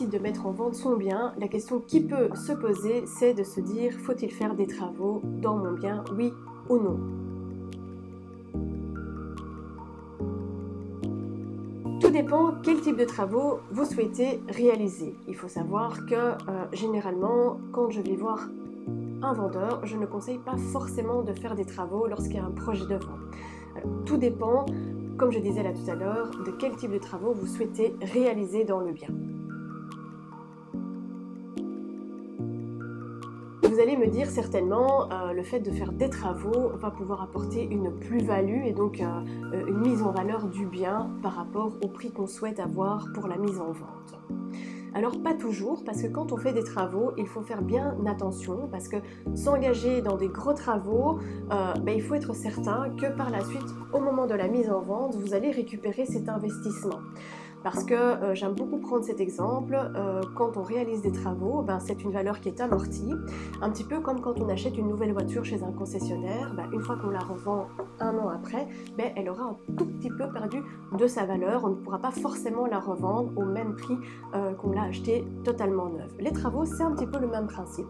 décide de mettre en vente son bien, la question qui peut se poser, c'est de se dire, faut-il faire des travaux dans mon bien, oui ou non? Tout dépend quel type de travaux vous souhaitez réaliser. Il faut savoir que généralement, quand je vais voir un vendeur, je ne conseille pas forcément de faire des travaux lorsqu'il y a un projet de vente. Alors, tout dépend, comme je disais là tout à l'heure, de quel type de travaux vous souhaitez réaliser dans le bien. Vous allez me dire certainement, le fait de faire des travaux va pouvoir apporter une plus-value et donc une mise en valeur du bien par rapport au prix qu'on souhaite avoir pour la mise en vente. Alors pas toujours, parce que quand on fait des travaux, il faut faire bien attention, parce que s'engager dans des gros travaux, il faut être certain que par la suite, au moment de la mise en vente, vous allez récupérer cet investissement. Parce que j'aime beaucoup prendre cet exemple, quand on réalise des travaux, c'est une valeur qui est amortie, un petit peu comme quand on achète une nouvelle voiture chez un concessionnaire, une fois qu'on la revend un an après, elle aura un tout petit peu perdu de sa valeur, on ne pourra pas forcément la revendre au même prix qu'on l'a achetée totalement neuve. Les travaux, c'est un petit peu le même principe.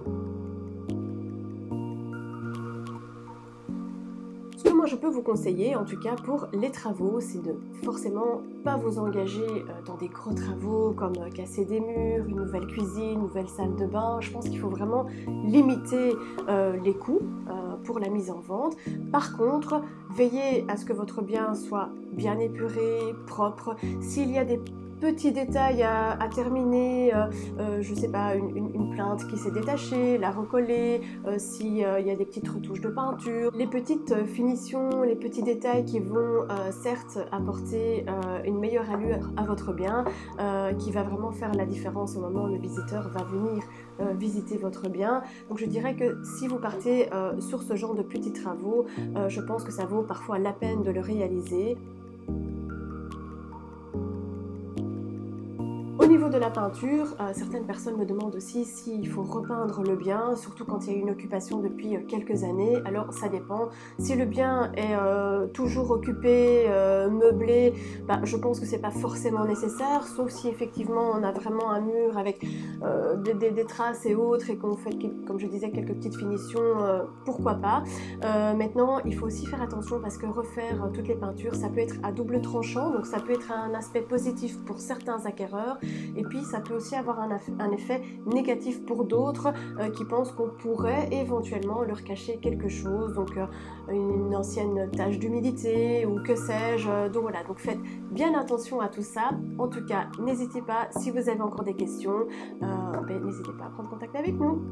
Ce que moi je peux vous conseiller, en tout cas pour les travaux, c'est de forcément pas vous engager dans des gros travaux comme casser des murs, une nouvelle cuisine, une nouvelle salle de bain. Je pense qu'il faut vraiment limiter les coûts pour la mise en vente. Par contre, veillez à ce que votre bien soit bien épuré, propre. S'il y a des petits détails à terminer, je sais pas, une plainte qui s'est détachée, la recoller, s'il y a des petites retouches de peinture, les petites finitions, les petits détails qui vont certes apporter une meilleure allure à votre bien, qui va vraiment faire la différence au moment où le visiteur va venir visiter votre bien. Donc je dirais que si vous partez sur ce genre de petits travaux, je pense que ça vaut parfois la peine de le réaliser. Au niveau de la peinture, certaines personnes me demandent aussi s'il faut repeindre le bien, surtout quand il y a une occupation depuis quelques années. Alors ça dépend. Si le bien est toujours occupé, meublé, je pense que c'est pas forcément nécessaire, sauf si effectivement on a vraiment un mur avec des traces et autres et qu'on fait, comme je disais, quelques petites finitions, pourquoi pas. Maintenant, il faut aussi faire attention parce que refaire toutes les peintures, ça peut être à double tranchant, donc ça peut être un aspect positif pour certains acquéreurs, et puis ça peut aussi avoir un effet négatif pour d'autres qui pensent qu'on pourrait éventuellement leur cacher quelque chose, donc une ancienne tache d'humidité ou que sais-je. Donc voilà, donc faites bien attention à tout ça. En tout cas, n'hésitez pas, si vous avez encore des questions, n'hésitez pas à prendre contact avec nous.